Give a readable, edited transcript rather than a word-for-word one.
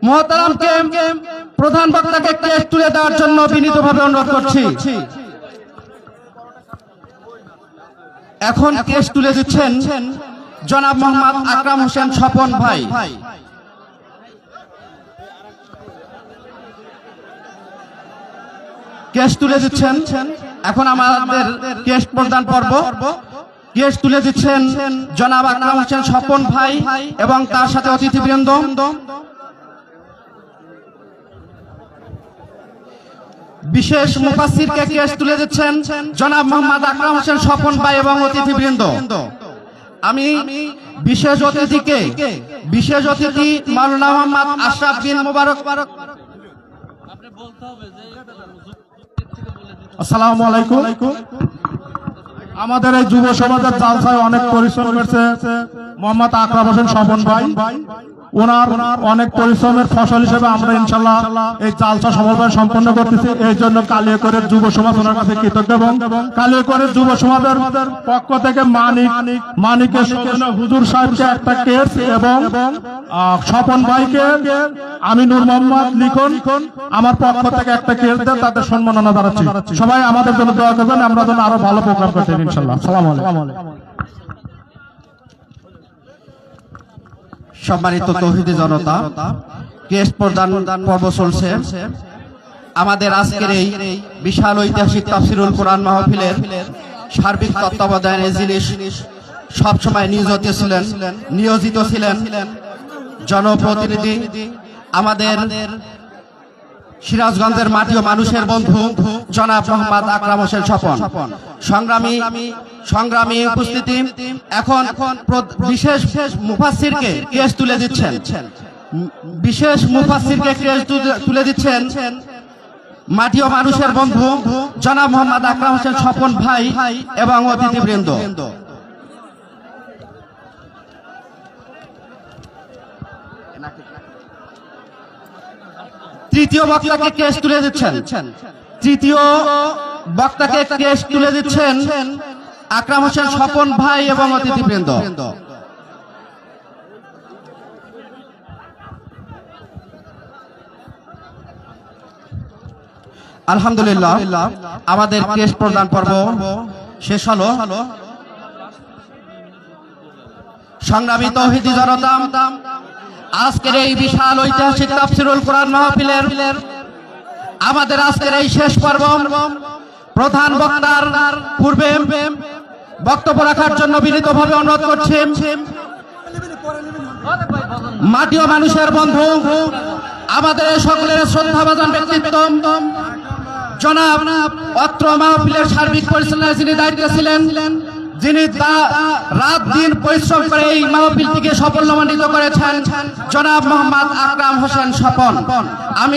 মুহতারামকে প্রধান বক্তাকে কেস তুলে দেওয়ার জন্য বিনীতভাবে অনুরোধ করছি। এখন কেস তুলে দিচ্ছেন জনাব মোহাম্মদ আকরাম হোসেন স্বপন ভাই। কেস তুলে দিচ্ছেন, এখন আমাদের কেস প্রদান পর্ব। কেস তুলে দিচ্ছেন জনাব আকরাম হোসেন স্বপন ভাই এবং তার সাথে অতিথিবৃন্দ। বিশেষ মুফাসসিরকে কেস তুলে দিচ্ছেন জনাব মোহাম্মদ আকরাম হোসেন স্বপন ভাই এবং অতিথিবৃন্দ। আমি বিশেষ অতিথি মাওলানা মোহাম্মদ আশরাফ বিন মুবারক। আসসালামু আলাইকুম। আমাদের এই যুব সমাজের জালসায় অনেক পরিশ্রম করেছে মোহাম্মদ আকরাম হোসেন স্বপন ভাই। ওনার অনেক পরিশ্রমের ফসল হিসেবে আমরা ইনশাআল্লাহ এই জালসা সফলভাবে সম্পন্ন করতেছি। এই জন্য কালিয়াকৈরের যুব সমাজ ওনার কাছে কৃতজ্ঞ এবং কালিয়াকৈরের যুব সমাজের পক্ষ থেকে মানিকের হুজুর সাহেবকে একটা কেস এবং স্বপন ভাইকে আমি নূর মোহাম্মদ লিখন আমার পক্ষ থেকে একটা কেস দেন, তাদের সম্মাননা জানাচ্ছি। সবাই আমাদের জন্য দোয়া করবেন, আমরা যেন আরো ভালো প্রোগ্রাম করতে পারি ইনশাআল্লাহ। আসসালামু আলাইকুম। সম্মানিত তৌহিদি জনতা, কেস প্রদান পর্ব চলছে। আমাদের আজকের এই বিশাল ঐতিহাসিক তাফসিরুল কোরআন মাহফিলের সার্বিক তত্ত্বাবধানে যিনি সবসময় নিয়োজিত ছিলেন জনপ্রতিনিধি, আমাদের সিরাজগঞ্জের মাটি ও মানুষের বন্ধু জনাব মোহাম্মদ আকরাম হোসেন স্বপন। সংগ্রামী উপস্থিতি, এখন বিশেষ মুফাসসিরকে কেস তুলে দিচ্ছেন মাটি ও মানুষের বন্ধু জনাব মোহাম্মদ আকরাম হোসেন স্বপন ভাই এবং অতিথিবৃন্দ। তৃতীয় বক্তাকে কেস তুলে দিচ্ছেন আকরাম হোসেন স্বপন ভাই এবং অতিথিবৃন্দ। আলহামদুলিল্লাহ, আমাদের কেস প্রদান পর্ব শেষ হলো। সংগ্রামী তৌহিদি জনতা, আজকের এই বিশাল ঐতিহাসিক তাফসিরুল কোরআন মাহফিলের আমাদের আজকের এই শেষ পর্ব। প্রধান বক্তার পূর্বে বক্তব্য রাখার জন্য বিনীতভাবে অনুরোধ করছি মাটি ও মানুষের বন্ধু, আমাদের সকলের শ্রদ্ধাভাজন ব্যক্তিত্ব জনাব অত্র মাহফিলের সার্বিক পরিচালনায় যিনি দায়িত্বে ছিলেন, যিনি রাত দিন পরিশ্রম করে এই মাহফিলটিকে সাফল্যমণ্ডিত করেছেন, জনাব মোহাম্মদ আকরাম হোসেন স্বপন। আমি